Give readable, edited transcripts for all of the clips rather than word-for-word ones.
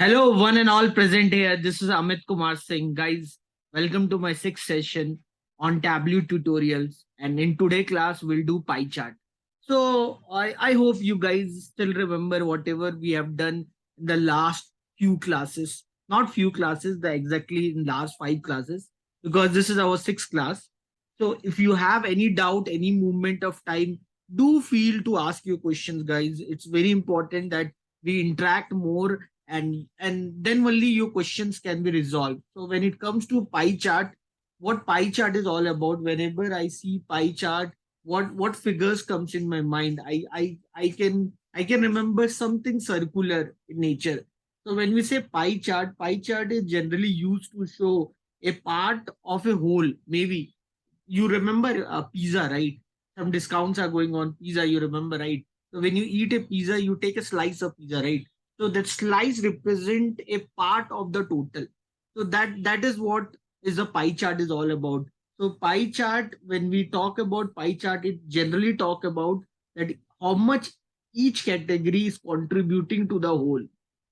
Hello, one and all present here. This is Amit Kumar Singh. Guys, welcome to my sixth session on Tableau tutorials. And in today class, we'll do pie chart. So I hope you guys still remember whatever we have done in the last few classes. Not few classes, the exactly in last five classes, because this is our sixth class. So if you have any doubt, any movement of time, do feel to ask your questions, guys. It's very important that we interact more and then only your questions can be resolved. So when it comes to pie chart, what pie chart is all about, whenever I see pie chart, what figures comes in my mind, I can remember something circular in nature. So when we say pie chart is generally used to show a part of a whole. Maybe you remember pizza, right? Some discounts are going on pizza, you remember, right? So when you eat a pizza, you take a slice of pizza, right? So that slice represent a part of the total. So that is what is a pie chart is all about. So pie chart, when we talk about pie chart, it generally talk about that how much each category is contributing to the whole.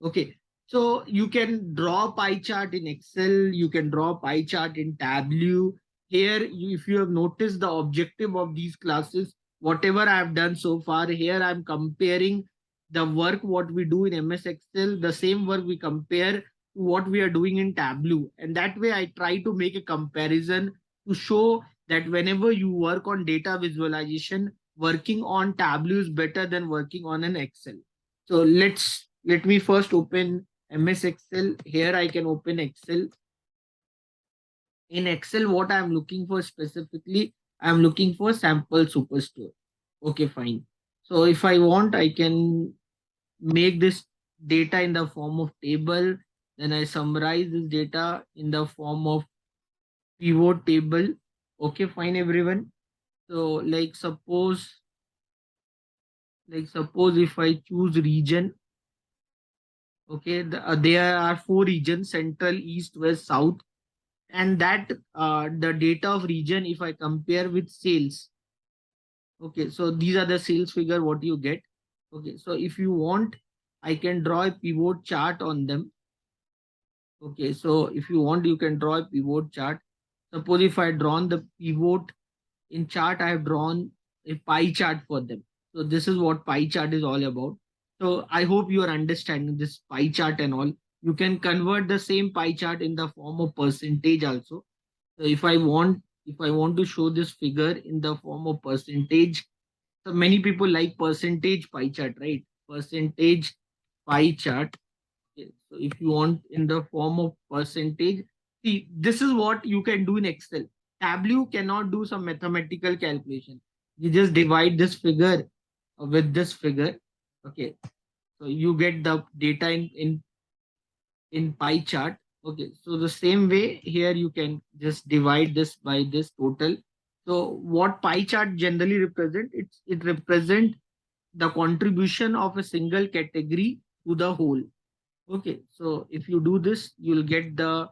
Okay. So you can draw pie chart in Excel, you can draw pie chart in Tableau. Here, if you have noticed the objective of these classes, whatever I have done so far, here I'm comparing the work what we do in MS Excel, the same work we compare to what we are doing in Tableau. And that way I try to make a comparison to show that whenever you work on data visualization, working on Tableau is better than working on an Excel. So let me first open MS Excel. Here I can open Excel. In Excel, what I'm looking for specifically, I'm looking for sample superstore. Okay, fine. So if I want, I can make this data in the form of table. Then I summarize this data in the form of pivot table. Okay, fine, everyone. So like suppose if I choose region, okay, there are four regions: central, east, west, south, and that the data of region, if I compare with sales. Okay, so these are the sales figure what you get. Okay, so if you want, I can draw a pivot chart on them. Okay, so if you want, you can draw a pivot chart. Suppose if I drawn the pivot in chart, I have drawn a pie chart for them. So this is what pie chart is all about. So I hope you are understanding this pie chart and all. You can convert the same pie chart in the form of percentage also. So if I want to show this figure in the form of percentage, so many people like percentage pie chart, right? Percentage pie chart. Okay, so if you want in the form of percentage, see, this is what you can do in Excel. Tableau cannot do some mathematical calculation. You just divide this figure with this figure. Okay, so you get the data in pie chart. Okay, so the same way here you can just divide this by this total. So what pie chart generally represent? It represent the contribution of a single category to the whole. Okay, so if you do this, you'll get the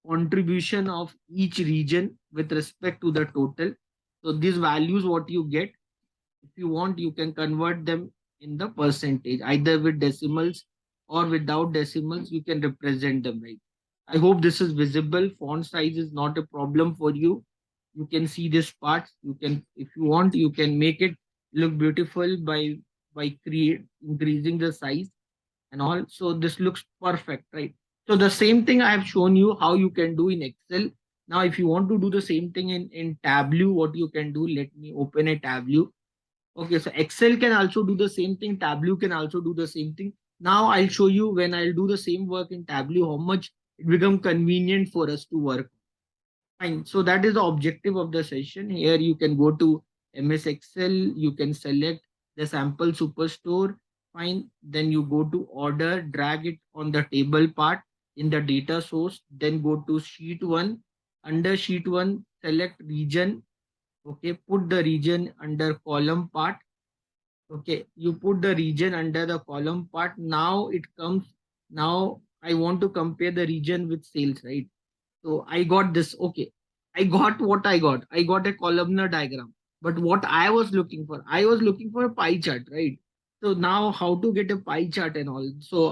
contribution of each region with respect to the total. So these values, what you get, if you want, you can convert them in the percentage, either with decimals or without decimals, you can represent them, right? I hope this is visible. Font size is not a problem for you. You can see this part. You can, if you want, you can make it look beautiful by create increasing the size and all. So this looks perfect, right? So the same thing I have shown you how you can do in Excel. Now, if you want to do the same thing in Tableau, what you can do, let me open a Tableau. Okay, so Excel can also do the same thing. Tableau can also do the same thing. Now I'll show you when I'll do the same work in Tableau, how much it become convenient for us to work. Fine. So that is the objective of the session. Here you can go to MS Excel. You can select the sample superstore. Fine. Then you go to order, drag it on the table part in the data source. Then go to sheet one. Under sheet one, select region. Okay. Put the region under column part. Okay, you put the region under the column part. Now it comes. Now I want to compare the region with sales, right? So I got this. Okay, I got what I got. I got a columnar diagram. But what I was looking for a pie chart, right? So now how to get a pie chart and all. So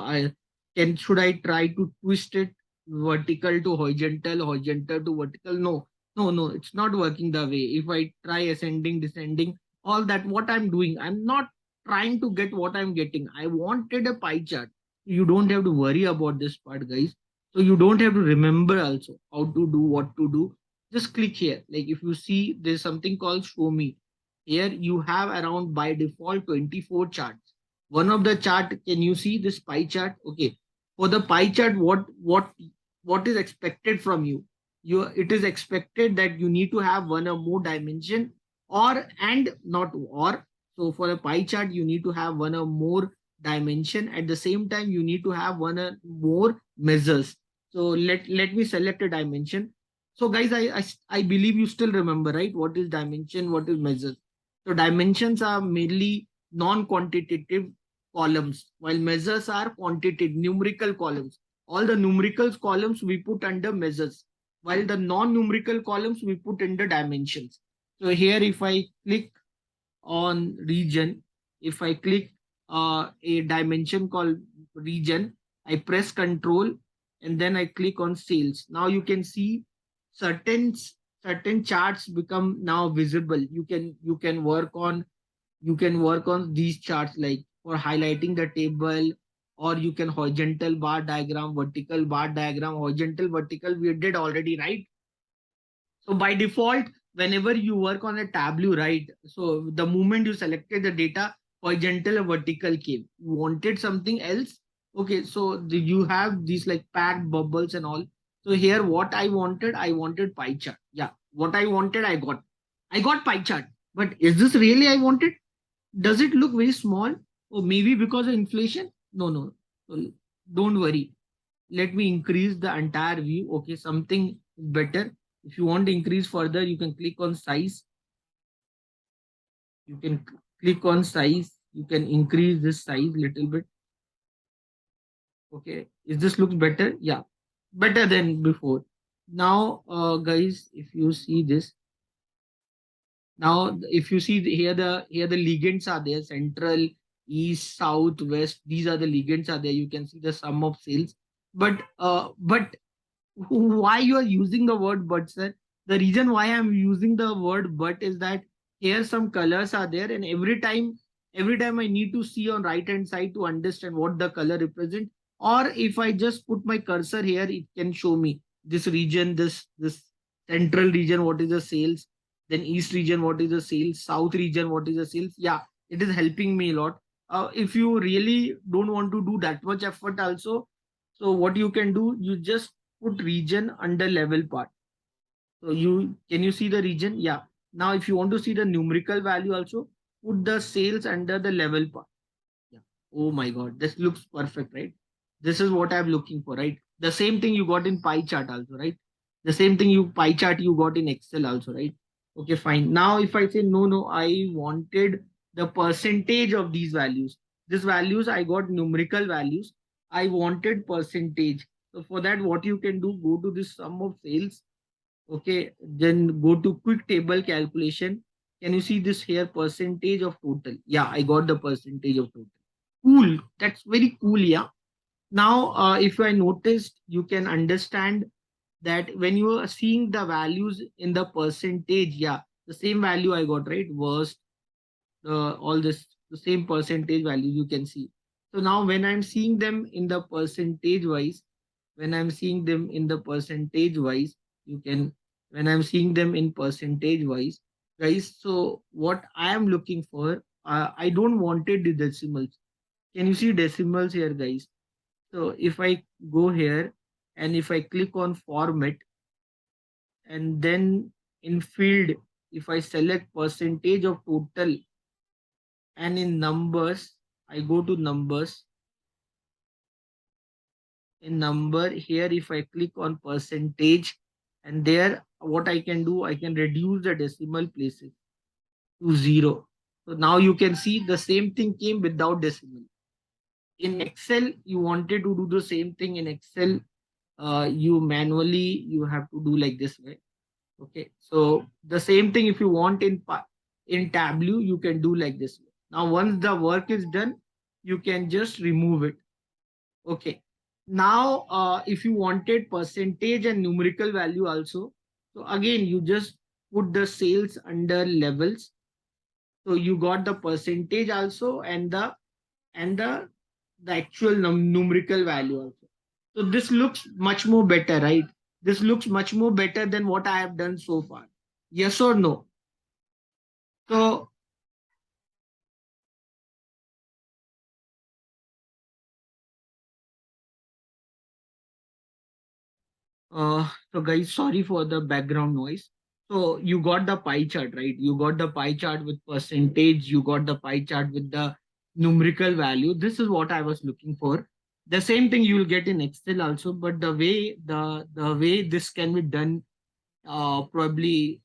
Should I try to twist it vertical to horizontal, horizontal to vertical? No, no, it's not working the way. If I try ascending, descending, all that, what I'm doing, I'm not trying to get what I'm getting. I wanted a pie chart. You don't have to worry about this part, guys. So you don't have to remember also how to do, what to do. Just click here. Like if you see there's something called show me. Here you have around by default 24 charts. One of the chart, can you see this pie chart? Okay, for the pie chart, what is expected from you? It is expected that you need to have one or more dimension, or and not or. So for a pie chart you need to have one or more dimension. At the same time you need to have one or more measures. So let me select a dimension. So guys, I believe you still remember, right? What is dimension, what is measures? So dimensions are mainly non-quantitative columns, while measures are quantitative, numerical columns. All the numerical columns we put under measures, while the non-numerical columns we put under dimensions. So here, if I click on region, if I click a dimension called region, I press control and then I click on sales. Now you can see certain certain charts become now visible. You can work on these charts, like for highlighting the table, or you can horizontal bar diagram, vertical bar diagram. Horizontal, vertical we did already, right? So by default, whenever you work on a Tableau, right? So the moment you selected the data, horizontal or vertical came. You wanted something else. Okay, so you have these like packed bubbles and all. So here, what I wanted pie chart. Yeah, what I wanted, I got. I got pie chart. But is this really I wanted? Does it look very small? Or maybe because of inflation? No, no. So don't worry. Let me increase the entire view. Okay, something better. If you want to increase further, you can click on size. You can click on size. You can increase this size little bit. Okay, is this looks better? Yeah, better than before. Now, guys, if you see this, now if you see here the ligands are there: central, east, south, west. These are the ligands are there. You can see the sum of sales. But why you are using the word but, sir? The reason why I'm using the word but is that here some colors are there, and every time I need to see on right hand side to understand what the color represent. Or if I just put my cursor here, it can show me this region, this central region, what is the sales, then east region, what is the sales, south region, what is the sales. Yeah, it is helping me a lot. If you really don't want to do that much effort also, so what you can do, you just put region under level part. So you see the region? Yeah. Now if you want to see the numerical value also, put the sales under the level part. Yeah. Oh my God, this looks perfect, right? This is what I'm looking for, right? The same thing you got in pie chart also, right? The same thing you pie chart you got in Excel also, right? Okay, fine. Now if I say no, no, I wanted the percentage of these values. These values I got numerical values. I wanted percentage. So for that, what you can do, go to this sum of sales. Okay, then go to quick table calculation. Can you see this here? Percentage of total. Yeah, I got the percentage of total. Cool. That's very cool. Yeah. Now, if I noticed, you can understand that when you are seeing the values in the percentage, yeah, the same value I got, right? Worst, all this, the same percentage value you can see. So now when I'm seeing them in the percentage wise, when I'm seeing them in the percentage wise, you can, when I'm seeing them in percentage wise, guys, so what I am looking for, I don't wanted the decimals. Can you see decimals here, guys? So if I go here and if I click on format, and then in field, if I select percentage of total, and in numbers, I go to numbers. In number here, if I click on percentage, and there what I can do, I can reduce the decimal places to 0. So now you can see the same thing came without decimal. In Excel, you wanted to do the same thing in Excel. You manually you have to do like this way. Okay, so the same thing if you want in Tableau, you can do like this. Now once the work is done, you can just remove it. Okay, Now, if you wanted percentage and numerical value also, so again, you just put the sales under levels. So you got the percentage also and the actual numerical value also. So this looks much more better, right? This looks much more better than what I have done so far. Yes or no? So so guys, sorry for the background noise. So you got the pie chart, right? You got the pie chart with percentage, you got the pie chart with the numerical value. This is what I was looking for. The same thing you will get in Excel also, but the way this can be done, probably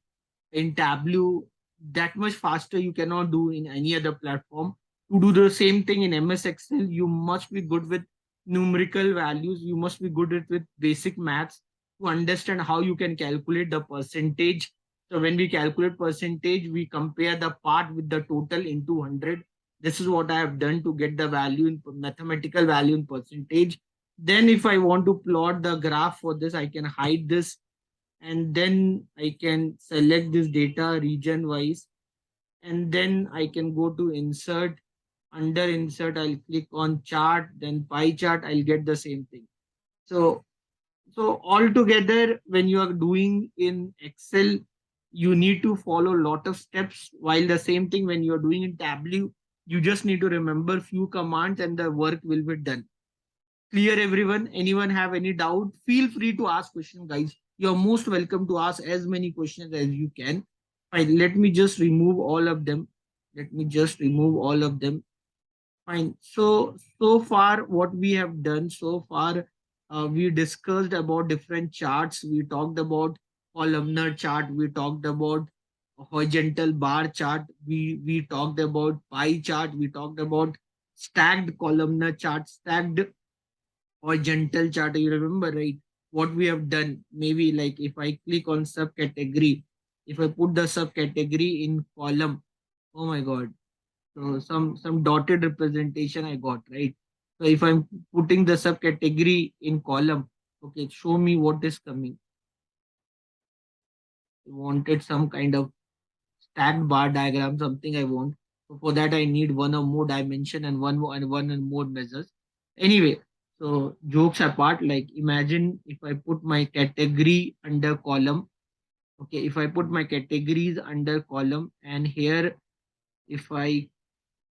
in Tableau, that much faster you cannot do in any other platform. To do the same thing in MS Excel, you must be good with numerical values. You must be good with basic maths to understand how you can calculate the percentage. So when we calculate percentage, we compare the part with the total into 100. This is what I have done to get the value in mathematical value in percentage. Then if I want to plot the graph for this, I can hide this, and then I can select this data region wise, and then I can go to insert. Under insert, I'll click on chart, then pie chart, I'll get the same thing. So altogether, when you are doing in Excel, you need to follow a lot of steps, while the same thing when you are doing in Tableau, you just need to remember few commands and the work will be done. Clear, everyone? Anyone have any doubt? Feel free to ask questions, guys. You're most welcome to ask as many questions as you can. Fine, let me just remove all of them. Let me just remove all of them. Fine. So far, what we have done so far, we discussed about different charts. We talked about columnar chart. We talked about horizontal bar chart. We talked about pie chart. We talked about stacked columnar chart, stacked or gentle charter. You remember, right? What we have done. Maybe like if I click on subcategory, if I put the subcategory in column, oh my god. So some dotted representation I got, right? So if I'm putting the subcategory in column, okay, show me what is coming. I wanted some kind of stacked bar diagram, something I want. So for that I need one or more dimension and one and more measures. Anyway, so jokes apart, like imagine if I put my category under column. Okay, if I put my categories under column, and here if I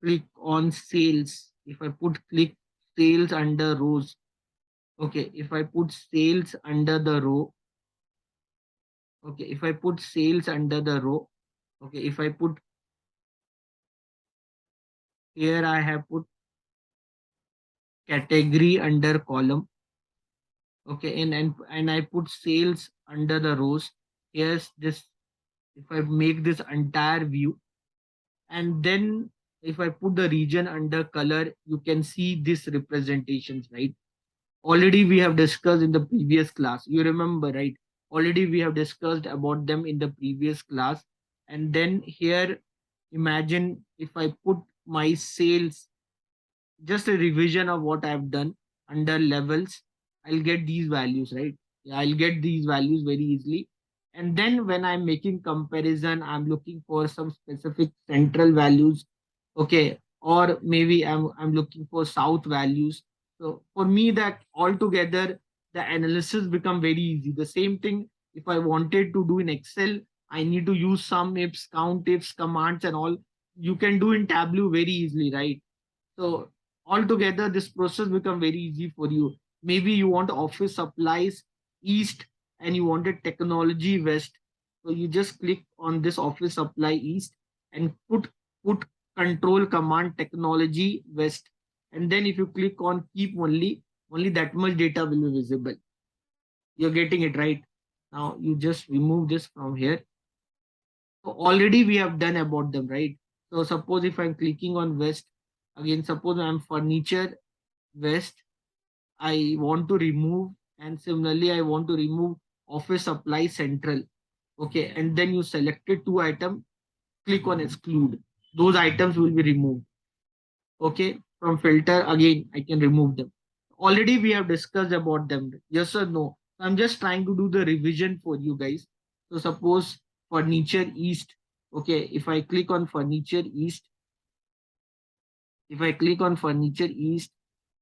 click on sales, if I put click sales under rows. Okay, if I put sales under the row. Okay, if I put sales under the row. Okay, if I put here, I have put category under column. Okay, and I put sales under the rows. Yes, this, if I make this entire view, and then if I put the region under color, you can see this representations, right? Already we have discussed in the previous class. You remember, right? Already we have discussed about them in the previous class. And then here, imagine if I put my sales, just a revision of what I've done under levels, I'll get these values, right? Yeah, I'll get these values very easily. And then when I'm making comparison, I'm looking for some specific central values. Okay. Or maybe I'm looking for south values. So for me, that altogether, the analysis become very easy. The same thing, if I wanted to do in Excel, I need to use some ifs, count ifs, commands, and all. You can do in Tableau very easily, right? So altogether, this process become very easy for you. Maybe you want office supplies east and you wanted technology west. So you just click on this office supply east and put control command technology west. And then if you click on keep only that much data will be visible. You're getting it right. Now you just remove this from here. So already we have done about them, right? So suppose if I'm clicking on west, again, suppose I'm furniture west, I want to remove, and similarly I want to remove office supply central. Okay, and then you selected two items, click on exclude. Those items will be removed. Okay, from filter again I can remove them. Already we have discussed about them. Yes or no? I'm just trying to do the revision for you guys. So suppose furniture east. Okay, if I click on furniture east, if I click on furniture east,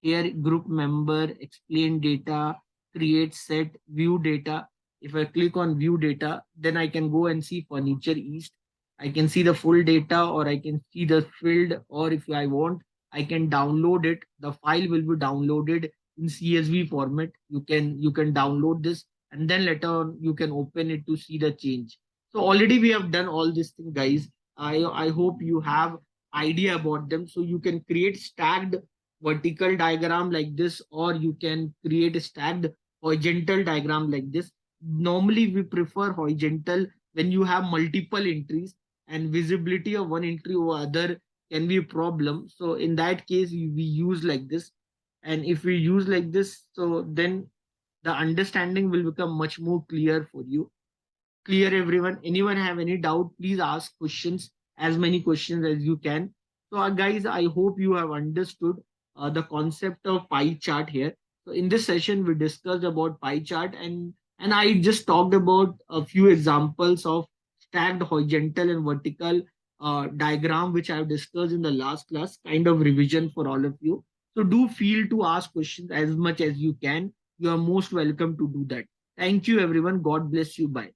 here group member, explain data, create set, view data. If I click on view data, then I can go and see furniture east. I can see the full data, or I can see the field, or if I want, I can download it. The file will be downloaded in CSV format. You can download this, and then later on you can open it to see the change. So already we have done all this thing, guys. I hope you have idea about them. So you can create stacked vertical diagram like this, or you can create a stacked horizontal diagram like this. Normally we prefer horizontal when you have multiple entries, and visibility of one entry over other can be a problem. So in that case we use like this. And if we use like this, so then the understanding will become much more clear for you. Clear, everyone? Anyone have any doubt, please ask questions, as many questions as you can. So guys, I hope you have understood the concept of pie chart here. So in this session we discussed about pie chart, and I just talked about a few examples of stacked horizontal and vertical diagram, which I have discussed in the last class. Kind of revision for all of you. So do feel to ask questions as much as you can. You are most welcome to do that. Thank you, everyone. God bless you. Bye.